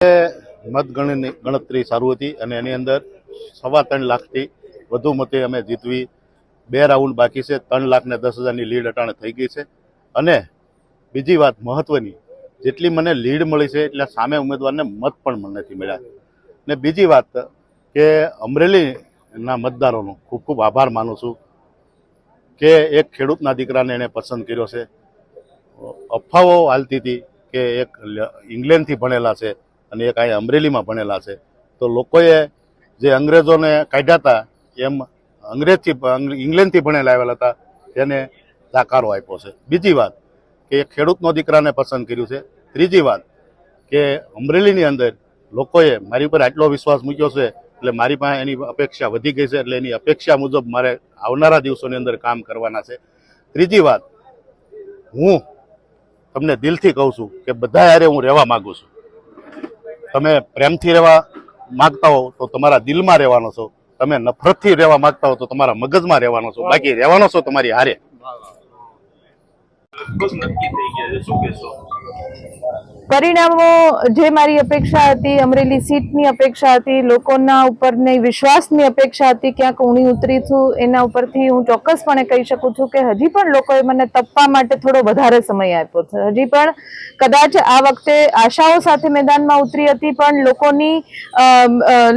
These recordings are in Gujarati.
ગણતરી સારું હતી અને એની અંદર 3.25 લાખથી વધુ મતે અમે જીતવી. 2 રાઉન્ડ બાકી છે. 3,10,000ની લીડ અટાણે થઈ ગઈ છે. અને બીજી વાત મહત્વની, જેટલી મને લીડ મળી છે એટલે સામે ઉમેદવારને મત પણ મને નથી મળ્યા. ને બીજી વાત કે અમરેલીના મતદારોનો ખૂબ ખૂબ આભાર માનું છું કે એક ખેડૂતના દીકરાને એને પસંદ કર્યો છે. અફવાઓ હાલતી હતી કે એક ઇંગ્લેન્ડથી ભણેલા છે અને એક અહીંયા અમરેલીમાં ભણેલા છે, તો લોકોએ જે અંગ્રેજોને કાઢ્યા હતા એમ ઇંગ્લેન્ડથી ભણેલા આવેલા હતા તેને જાકારો આપ્યો છે. બીજી વાત કે એક ખેડૂતનો દીકરાને પસંદ કર્યું છે. ત્રીજી વાત કે અમરેલીની અંદર લોકોએ મારી ઉપર આટલો વિશ્વાસ મૂક્યો છે એટલે મારી પાસે એની અપેક્ષા વધી ગઈ છે, એટલે એની અપેક્ષા મુજબ મારે આવનારા દિવસોની અંદર કામ કરવાના છે. ત્રીજી વાત, હું તમને દિલથી કહું છું કે બધા હારે હું રહેવા માંગુ છું. તમે પ્રેમથી રહેવા માગતા હો તો તમારા દિલમાં રહેવાનો છો, તમે નફરતથી રહેવા માંગતા હો તો તમારા મગજમાં રહેવાનો છો, બાકી રહેવાનો છો તમારી હારે. પરિણામો જે મારી અપેક્ષા હતી, અમરેલી સીટની અપેક્ષા હતી, લોકોના ઉપરની વિશ્વાસની અપેક્ષા હતી, ક્યાંક ઊણી ઉતરી છું. એના ઉપરથી હું ચોક્કસપણે કહી શકું છું કે હજી પણ લોકોએ મને તપવા માટે થોડો વધારે સમય આપ્યો છે. હજી પણ કદાચ આ વખતે આશાઓ સાથે મેદાનમાં ઉતરી હતી, પણ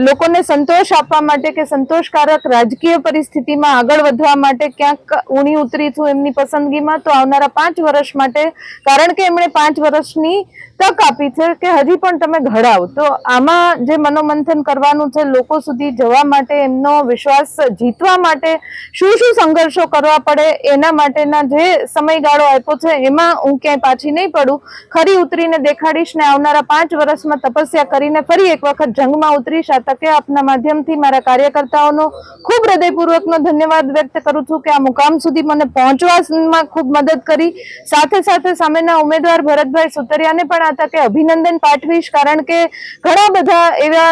લોકોને સંતોષ આપવા માટે કે સંતોષકારક રાજકીય પરિસ્થિતિમાં આગળ વધવા માટે ક્યાંક ઊણી ઉતરી છું એમની પસંદગીમાં. તો આવનારા 5 વર્ષ માટે, કારણ કે એમણે 5 વર્ષની તક આપી છે કે હજી પણ તમે ઘડાવ, તો આમાં જે મનોમંથન કરવાનું છે, લોકો સુધી જવા માટે, એમનો વિશ્વાસ જીતવા માટે શું શું સંઘર્ષો કરવા પડે એના માટેના જે સમયગાળો આપ્યો છે એમાં હું ક્યાંય પાછી નહીં પડું. ખરી ઉતરીને દેખાડીશ ને આવનારા 5 વર્ષમાં તપસ્યા કરીને ફરી એક વખત જંગમાં ઉતરીશ. આ તકે આપના માધ્યમથી મારા કાર્યકર્તાઓનો ખૂબ હૃદયપૂર્વકનો ધન્યવાદ વ્યક્ત કરું છું કે આ મુકામ સુધી મને પહોંચવામાં ખૂબ મદદ કરી. સાથે સાથે સામેના ઉમેદવાર ભરતભાઈ સુતરિયાને પણ આ તકે અભિનંદન પાઠવીશ, કારણ કે ઘણા બધા એવા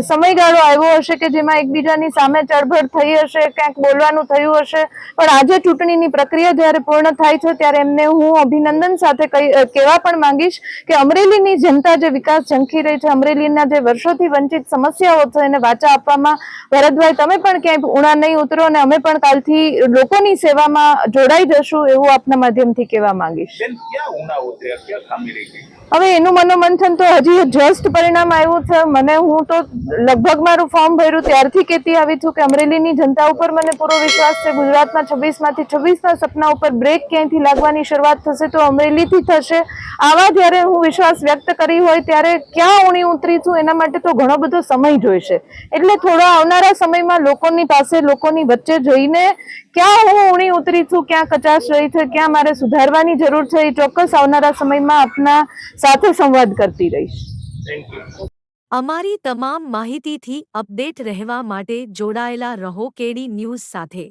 સમયગાળો આવ્યો હશે કે જેમાં એકબીજાની સામે ચળભળ થઈ હશે, ક્યાંક બોલવાનું થયું હશે, પણ આજે ચૂંટણીની પ્રક્રિયા જ્યારે પૂર્ણ થાય છે ત્યારે એમને હું અભિનંદન સાથે કહેવા પણ માંગીશ કે અમરેલીની જનતા જે વિકાસ ઝંખી રહી છે, અમરેલીના જે વર્ષોથી વંચિત સમસ્યાઓ છે એને વાચા આપવામાં ભરતભાઈ તમે પણ ક્યાંય ઉણા નહીં ઉતરો અને અમે પણ કાલથી લોકોની સેવામાં જોડાઈ જશું એવું આપના માધ્યમથી કહેવા માંગીશ. હવે એનું મનોમંથન તો હજી જસ્ટ પરિણામ આવ્યું છે. હું તો લગભગ મારું ફોર્મ ભર્યું ત્યારથી કહેતી આવી છું કે અમરેલીની જનતા ઉપર મને પૂરો વિશ્વાસ છે. ગુજરાતમાં 26માંથી 26ના સપના ઉપર બ્રેક ક્યાંયથી લાગવાની શરૂઆત થશે તો અમરેલીથી થશે. આવા જ્યારે હું વિશ્વાસ વ્યક્ત કરી હોય ત્યારે ક્યાં ઊણી ઉતરી છું એના માટે તો ઘણો બધો સમય જોઈશે. એટલે થોડા આવનારા સમયમાં લોકોની પાસે, લોકોની વચ્ચે જઈને ક્યાં હું ઊણી ઉતરી છું, ક્યાં કચાશ રહી છે, ક્યાં મારે સુધારવાની જરૂર છે, એ ચોક્કસ આવનારા સમયમાં આપના સાથે સંવાદ કરતી રહીશ. અમારી તમામ માહિતીથી અપડેટ રહેવા માટે જોડાયેલા રહો કેડી ન્યૂઝ સાથે.